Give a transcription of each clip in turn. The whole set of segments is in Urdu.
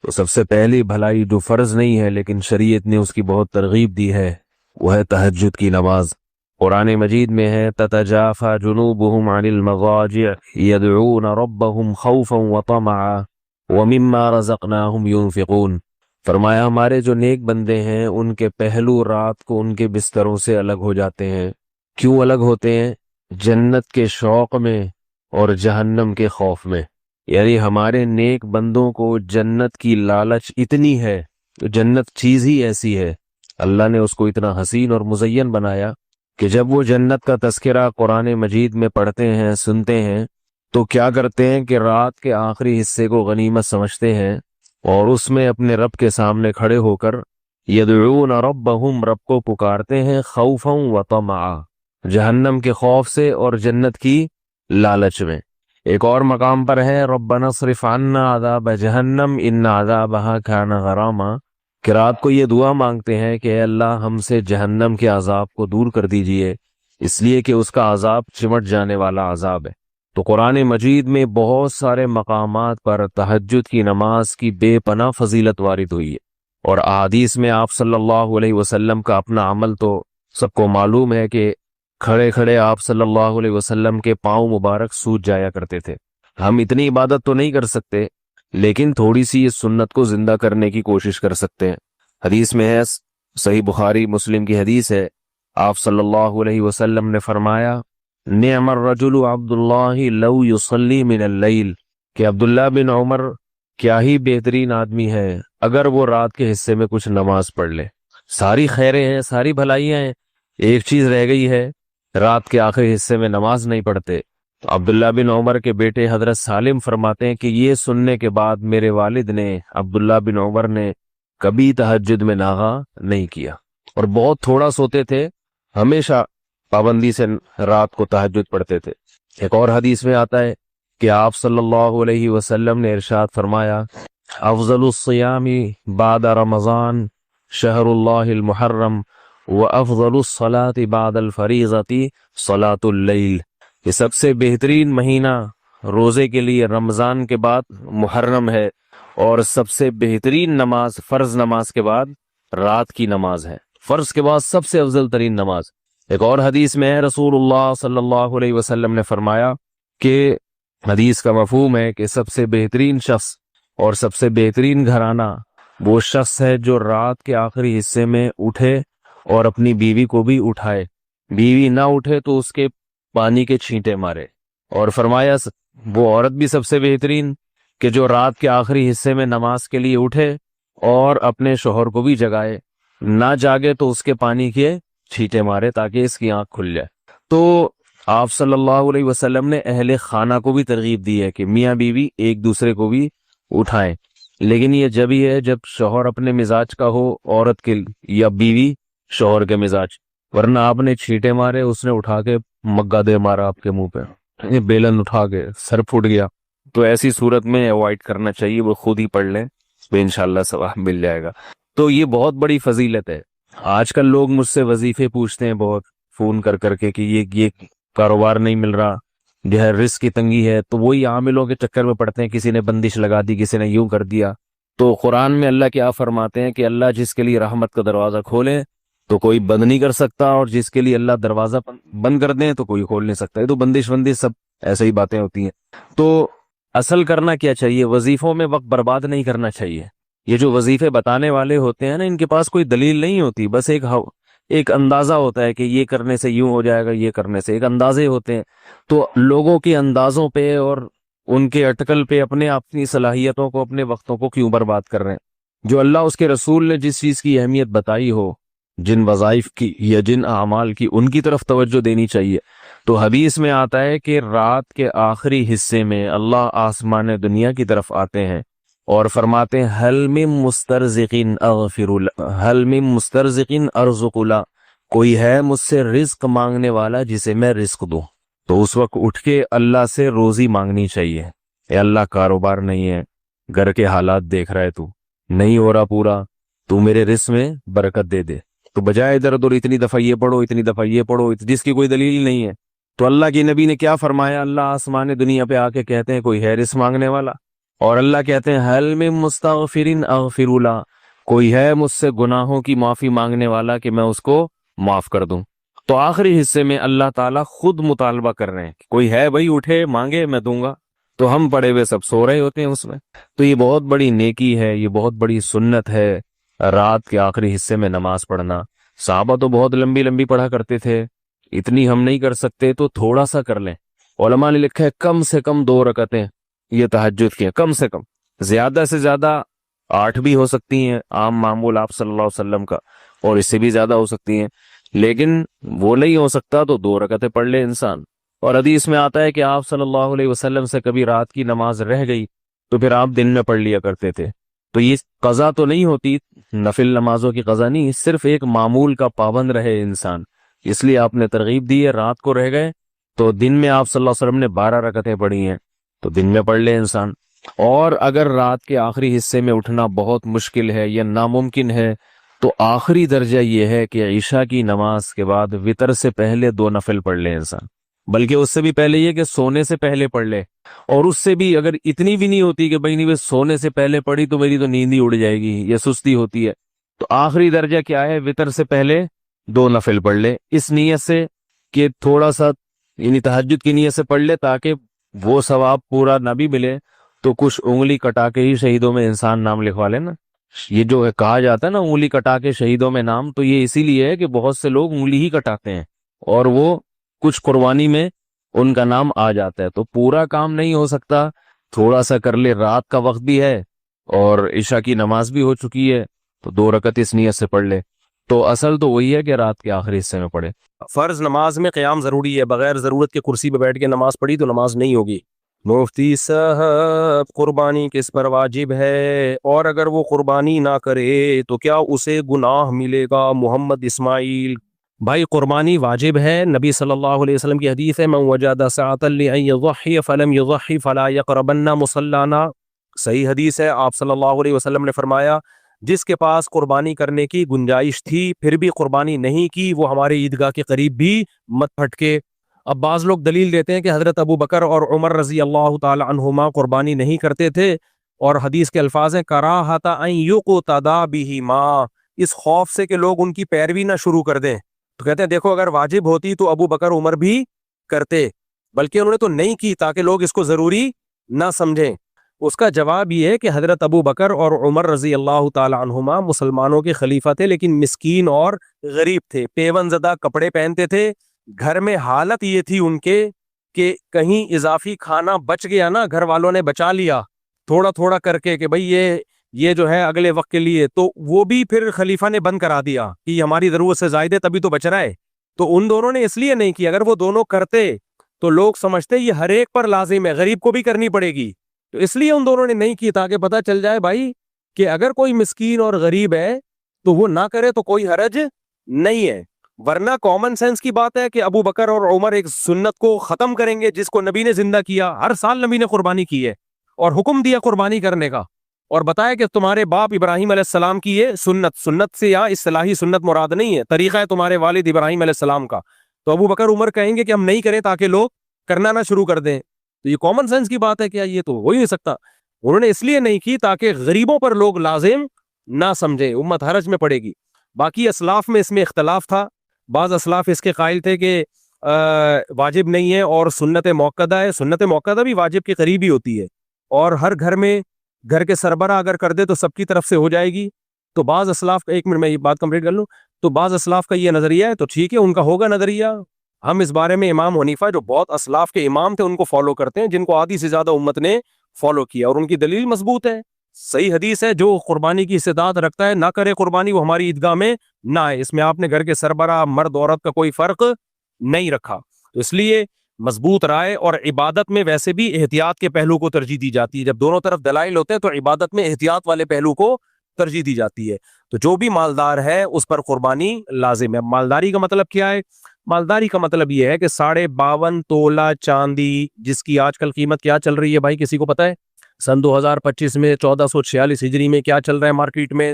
تو سب سے پہلی بھلائی جو فرض نہیں ہے لیکن شریعت نے اس کی بہت ترغیب دی ہے، وہ ہے تہجد کی نماز۔ قرآن مجید میں ہے تتجافى جنوبهم عن المضاجع يدعون ربهم خوفا وطمعا ومما رزقناهم ينفقون۔ فرمایا ہمارے جو نیک بندے ہیں ان کے پہلو رات کو ان کے بستروں سے الگ ہو جاتے ہیں۔ کیوں الگ ہوتے ہیں؟ جنت کے شوق میں اور جہنم کے خوف میں۔ یعنی ہمارے نیک بندوں کو جنت کی لالچ اتنی ہے، جنت چیز ہی ایسی ہے، اللہ نے اس کو اتنا حسین اور مزین بنایا کہ جب وہ جنت کا تذکرہ قرآن مجید میں پڑھتے ہیں، سنتے ہیں، تو کیا کرتے ہیں کہ رات کے آخری حصے کو غنیمت سمجھتے ہیں اور اس میں اپنے رب کے سامنے کھڑے ہو کر یدعون ربہم، رب کو پکارتے ہیں، خوفا و طمعا، جہنم کے خوف سے اور جنت کی لالچ میں۔ ایک اور مقام پر ہے ربنا اصرف عنا عذاب جہنم ان عذابها کان غراما، کہ رات کو یہ دعا مانگتے ہیں کہ اے اللہ ہم سے جہنم کے عذاب کو دور کر دیجئے، اس لیے کہ اس کا عذاب چمٹ جانے والا عذاب ہے۔ تو قرآن مجید میں بہت سارے مقامات پر تہجد کی نماز کی بے پناہ فضیلت وارد ہوئی ہے، اور احادیث میں آپ صلی اللہ علیہ وسلم کا اپنا عمل تو سب کو معلوم ہے کہ کھڑے کھڑے آپ صلی اللہ علیہ وسلم کے پاؤں مبارک سوج جایا کرتے تھے۔ ہم اتنی عبادت تو نہیں کر سکتے لیکن تھوڑی سی اس سنت کو زندہ کرنے کی کوشش کر سکتے ہیں۔ حدیث میں ہے، صحیح بخاری مسلم کی حدیث ہے، آپ صلی اللہ علیہ وسلم نے فرمایا نعم الرجل عبد اللہ لو یصلی من اللیل، کہ عبداللہ بن عمر کیا ہی بہترین آدمی ہے اگر وہ رات کے حصے میں کچھ نماز پڑھ لے۔ ساری خیریں ہیں، ساری بھلائیاں ہیں، ایک چیز رہ گئی ہے، رات کے آخری حصے میں نماز نہیں پڑھتے۔ تو عبداللہ بن عمر کے بیٹے حضرت سالم فرماتے ہیں کہ یہ سننے کے بعد میرے والد نے، عبداللہ بن عمر نے، کبھی تہجد میں ناغا نہیں کیا اور بہت تھوڑا سوتے تھے، ہمیشہ پابندی سے رات کو تہجد پڑھتے تھے۔ ایک اور حدیث میں آتا ہے کہ آپ صلی اللہ علیہ وسلم نے ارشاد فرمایا افضل الصیام بعد رمضان شہر اللہ المحرم وافضل الصلاة بعد الفریضۃ صلاۃ اللیل، کہ سب سے بہترین مہینہ روزے کے لیے رمضان کے بعد محرم ہے، اور سب سے بہترین نماز فرض نماز کے بعد رات کی نماز ہے، فرض کے بعد سب سے افضل ترین نماز۔ ایک اور حدیث میں ہے رسول اللہ صلی اللہ علیہ وسلم نے فرمایا کہ حدیث کا مفہوم ہے کہ سب سے بہترین شخص اور سب سے بہترین گھرانہ وہ شخص ہے جو رات کے آخری حصے میں اٹھے اور اپنی بیوی کو بھی اٹھائے، بیوی نہ اٹھے تو اس کے پانی کے چھینٹے مارے، اور فرمایا وہ عورت بھی سب سے بہترین کہ جو رات کے آخری حصے میں نماز کے لیے اٹھے اور اپنے شوہر کو بھی جگائے، نہ جاگے تو اس کے پانی کے چھینٹے مارے تاکہ اس کی آنکھ کھل جائے۔ تو آپ صلی اللہ علیہ وسلم نے اہل خانہ کو بھی ترغیب دی ہے کہ میاں بیوی ایک دوسرے کو بھی اٹھائیں، لیکن یہ جب ہی ہے جب شوہر اپنے مزاج کا ہو عورت کے، یا بیوی شوہر کے مزاج، ورنہ آپ نے چھینٹے مارے، اس نے اٹھا کے مگا دے مارا آپ کے منہ پہ، بیلن اٹھا کے سر پھوٹ گیا، تو ایسی صورت میں اوائڈ کرنا چاہیے، وہ خود ہی پڑھ لیں تو انشاءاللہ ثواب مل جائے گا۔ تو یہ بہت بڑی فضیلت ہے۔ آج کل لوگ مجھ سے وظیفے پوچھتے ہیں بہت فون کر کر کے کہ یہ کاروبار نہیں مل رہا، جو ہے رزق کی تنگی ہے، تو وہی عاملوں کے چکر میں پڑتے ہیں، کسی نے بندش لگا دی، کسی نے یوں کر دیا۔ تو قرآن میں اللہ کیا فرماتے ہیں کہ اللہ جس کے لیے رحمت کا دروازہ کھولے تو کوئی بند نہیں کر سکتا، اور جس کے لیے اللہ دروازہ بند کر دیں تو کوئی کھول نہیں سکتا۔ یہ تو بندش سب ایسے ہی باتیں ہوتی ہیں۔ تو اصل کرنا کیا چاہیے؟ وظیفوں میں وقت برباد نہیں کرنا چاہیے۔ یہ جو وظیفے بتانے والے ہوتے ہیں نا، ان کے پاس کوئی دلیل نہیں ہوتی، بس ایک اندازہ ہوتا ہے کہ یہ کرنے سے یوں ہو جائے گا، یہ کرنے سے، ایک اندازے ہوتے ہیں۔ تو لوگوں کے اندازوں پہ اور ان کے اٹکل پہ اپنی صلاحیتوں کو، اپنے وقتوں کو کیوں برباد کر رہے ہیں؟ جو اللہ اس کے رسول نے جس چیز کی اہمیت بتائی ہو، جن وظائف کی یا جن اعمال کی، ان کی طرف توجہ دینی چاہیے۔ تو حدیث میں آتا ہے کہ رات کے آخری حصے میں اللہ آسمان دنیا کی طرف آتے ہیں اور فرماتے ہیں حل من مسترزقین اغفر حل من مسترزقین ارزق لا، کوئی ہے مجھ سے رزق مانگنے والا جسے میں رزق دوں؟ تو اس وقت اٹھ کے اللہ سے روزی مانگنی چاہیے۔ اے اللہ کاروبار نہیں ہے، گھر کے حالات دیکھ رہا ہے، تو نہیں ہو رہا پورا، تو میرے رزق میں برکت دے دے۔ تو بجائے ادھر ادھر اتنی دفعہ یہ پڑھو، اتنی دفعہ یہ پڑھو، جس کی کوئی دلیل نہیں ہے۔ تو اللہ کی نبی نے کیا فرمایا؟ اللہ آسمان دنیا پہ آ کے کہتے ہیں کوئی ہے رزق مانگنے والا؟ اور اللہ کہتے ہیں حل من مستغفرین اغفر له، کوئی ہے مجھ سے گناہوں کی معافی مانگنے والا کہ میں اس کو معاف کر دوں۔ تو آخری حصے میں اللہ تعالیٰ خود مطالبہ کر رہے ہیں کہ کوئی ہے بھائی اٹھے مانگے میں دوں گا، تو ہم پڑے ہوئے سب سو رہے ہوتے ہیں اس میں۔ تو یہ بہت بڑی نیکی ہے، یہ بہت بڑی سنت ہے، رات کے آخری حصے میں نماز پڑھنا۔ صحابہ تو بہت لمبی لمبی پڑھا کرتے تھے، اتنی ہم نہیں کر سکتے تو تھوڑا سا کر لیں۔ علماء نے لکھا ہے کم سے کم 2 رکعتیں یہ تہجد کی ہیں، کم سے کم، زیادہ سے زیادہ 8 بھی ہو سکتی ہیں عام معمول آپ صلی اللہ علیہ وسلم کا، اور اس سے بھی زیادہ ہو سکتی ہیں، لیکن وہ نہیں ہو سکتا تو 2 رکعتیں پڑھ لے انسان۔ اور حدیث میں آتا ہے کہ آپ صلی اللہ علیہ وسلم سے کبھی رات کی نماز رہ گئی تو پھر آپ دن میں پڑھ لیا کرتے تھے۔ تو یہ قضا تو نہیں ہوتی، نفل نمازوں کی قضا نہیں، صرف ایک معمول کا پابند رہے انسان، اس لیے آپ نے ترغیب دی ہے۔ رات کو رہ گئے تو دن میں آپ صلی اللہ علیہ وسلم نے 12 رکعتیں پڑھی ہیں تو دن میں پڑھ لے انسان۔ اور اگر رات کے آخری حصے میں اٹھنا بہت مشکل ہے یا ناممکن ہے تو آخری درجہ یہ ہے کہ عشاء کی نماز کے بعد وتر سے پہلے 2 نفل پڑھ لے انسان، بلکہ اس سے بھی پہلے یہ کہ سونے سے پہلے پڑھ لے، اور اس سے بھی اگر اتنی بھی نہیں ہوتی کہ بھائی نہیں بس سونے سے پہلے پڑھی تو میری تو نیند ہی اڑ جائے گی، یہ سستی ہوتی ہے، تو آخری درجہ کیا ہے، وتر سے پہلے 2 نفل پڑھ لے، اس نیت سے کہ تھوڑا سا یعنی تہجد کی نیت سے پڑھ لے تاکہ وہ ثواب پورا نہ بھی ملے تو کچھ انگلی کٹا کے ہی شہیدوں میں انسان نام لکھوا لے نا۔ یہ جو ہے کہا جاتا ہے نا انگلی کٹا کے شہیدوں میں نام، تو یہ اسی لیے ہے کہ بہت سے لوگ انگلی ہی کٹاتے ہیں اور وہ کچھ قربانی میں ان کا نام آ جاتا ہے، تو پورا کام نہیں ہو سکتا، تھوڑا سا کر لے، رات کا وقت بھی ہے اور عشاء کی نماز بھی ہو چکی ہے تو 2 رکعت اس نیت سے پڑھ لے۔ تو اصل تو وہی ہے کہ رات کے آخری حصے میں پڑھے۔ فرض نماز میں قیام ضروری ہے، بغیر ضرورت کے کرسی پہ بیٹھ کے نماز پڑھی تو نماز نہیں ہوگی۔ مفتی صاحب قربانی کس پر واجب ہے، اور اگر وہ قربانی نہ کرے تو کیا اسے گناہ ملے گا؟ محمد اسماعیل۔ بھائی قربانی واجب ہے، نبی صلی اللہ علیہ وسلم کی حدیث ہے من وجد سعۃ لأن یضحی فلم یضحی فلا یقربن مصلانا، صحیح حدیث ہے، آپ صلی اللہ علیہ وسلم نے فرمایا جس کے پاس قربانی کرنے کی گنجائش تھی پھر بھی قربانی نہیں کی وہ ہمارے عیدگاہ کے قریب بھی مت پھٹکے۔ اب بعض لوگ دلیل دیتے ہیں کہ حضرت ابو بکر اور عمر رضی اللہ تعالی عنہما قربانی نہیں کرتے تھے، اور حدیث کے الفاظ ہیں کراہۃ ان یقتدی بہما، اس خوف سے کہ لوگ ان کی پیروی نہ شروع کر دیں، تو کہتے ہیں دیکھو اگر واجب ہوتی تو ابو بکر عمر بھی کرتے، بلکہ انہوں نے تو نہیں کی تاکہ لوگ اس کو ضروری نہ سمجھیں۔ اس کا جواب یہ ہے کہ حضرت ابو بکر اور عمر رضی اللہ تعالی عنہما مسلمانوں کے خلیفہ تھے، لیکن مسکین اور غریب تھے، پیون زدہ کپڑے پہنتے تھے، گھر میں حالت یہ تھی ان کے کہ کہیں اضافی کھانا بچ گیا نا، گھر والوں نے بچا لیا تھوڑا تھوڑا کر کے کہ بھئی یہ جو ہے اگلے وقت کے لیے، تو وہ بھی پھر خلیفہ نے بند کرا دیا کہ یہ ہماری ضرورت سے زائد ہے تبھی تو بچ رہا ہے، تو ان دونوں نے اس لیے نہیں کی، اگر وہ دونوں کرتے تو لوگ سمجھتے یہ ہر ایک پر لازم ہے، غریب کو بھی کرنی پڑے گی، تو اس لیے ان دونوں نے نہیں کی تاکہ پتہ چل جائے بھائی کہ اگر کوئی مسکین اور غریب ہے تو وہ نہ کرے تو کوئی حرج نہیں ہے، ورنہ کامن سینس کی بات ہے کہ ابو بکر اور عمر ایک سنت کو ختم کریں گے جس کو نبی نے زندہ کیا، ہر سال نبی نے قربانی کی ہے اور حکم دیا قربانی کرنے کا، اور بتایا کہ تمہارے باپ ابراہیم علیہ السلام کی یہ سنت سے یا اصطلاحی سنت مراد نہیں ہے، طریقہ ہے تمہارے والد ابراہیم علیہ السلام کا، تو ابو بکر عمر کہیں گے کہ ہم نہیں کریں تاکہ لوگ کرنا نہ شروع کر دیں، تو یہ کامن سینس کی بات ہے، کیا یہ تو ہو ہی نہیں سکتا، انہوں نے اس لیے نہیں کی تاکہ غریبوں پر لوگ لازم نہ سمجھیں، امت حرج میں پڑے گی۔ باقی اسلاف میں اس میں اختلاف تھا، بعض اسلاف اس کے قائل تھے کہ واجب نہیں ہے اور سنت موقدہ ہے، سنت موقدہ بھی واجب کے قریب ہی ہوتی ہے، اور ہر گھر میں گھر کے سربراہ اگر کر دے تو سب کی طرف سے ہو جائے گی، تو بعض اسلاف کا، ایک منٹ میں یہ بات کمپلیٹ کر لوں، تو بعض اسلاف کا یہ نظریہ ہے، تو ٹھیک ہے ان کا ہوگا نظریہ، ہم اس بارے میں امام حنیفہ جو بہت اسلاف کے امام تھے ان کو فالو کرتے ہیں، جن کو آدھی سے زیادہ امت نے فالو کیا، اور ان کی دلیل مضبوط ہے، صحیح حدیث ہے، جو قربانی کی استطاعت رکھتا ہے نہ کرے قربانی، وہ ہماری عیدگاہ میں نہ آئے، اس میں آپ نے گھر کے سربراہ مرد عورت کا کوئی فرق نہیں رکھا، تو اس لیے مضبوط رائے، اور عبادت میں ویسے بھی احتیاط کے پہلو کو ترجیح دی جاتی ہے، جب دونوں طرف دلائل ہوتے ہیں تو عبادت میں احتیاط والے پہلو کو ترجیح دی جاتی ہے، تو جو بھی مالدار ہے اس پر قربانی لازم ہے۔ مالداری کا مطلب کیا ہے؟ مالداری کا مطلب یہ ہے کہ 52.5 تولہ چاندی، جس کی آج کل قیمت کیا چل رہی ہے بھائی کسی کو پتہ ہے؟ سن 2025 میں 1446 ہجری میں کیا چل رہا ہے مارکیٹ میں؟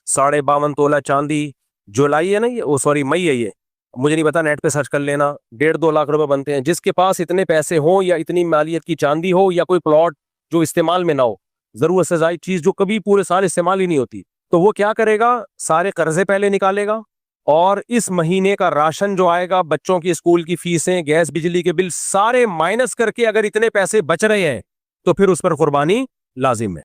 52.5 تولہ چاندی، جولائی ہے نا یہ، سوری مئی ہے، یہ مجھے نہیں پتا، نیٹ پہ سرچ کر لینا، 1.5-2 لاکھ روپے بنتے ہیں، جس کے پاس اتنے پیسے ہوں یا اتنی مالیت کی چاندی ہو یا کوئی پلاٹ جو استعمال میں نہ ہو، ضرورت سے زائد چیز جو کبھی پورے سال استعمال ہی نہیں ہوتی، تو وہ کیا کرے گا؟ سارے قرضے پہلے نکالے گا، اور اس مہینے کا راشن جو آئے گا، بچوں کی اسکول کی فیسیں، گیس بجلی کے بل سارے مائنس کر کے اگر اتنے پیسے بچ رہے ہیں تو پھر اس پر قربانی لازم ہے۔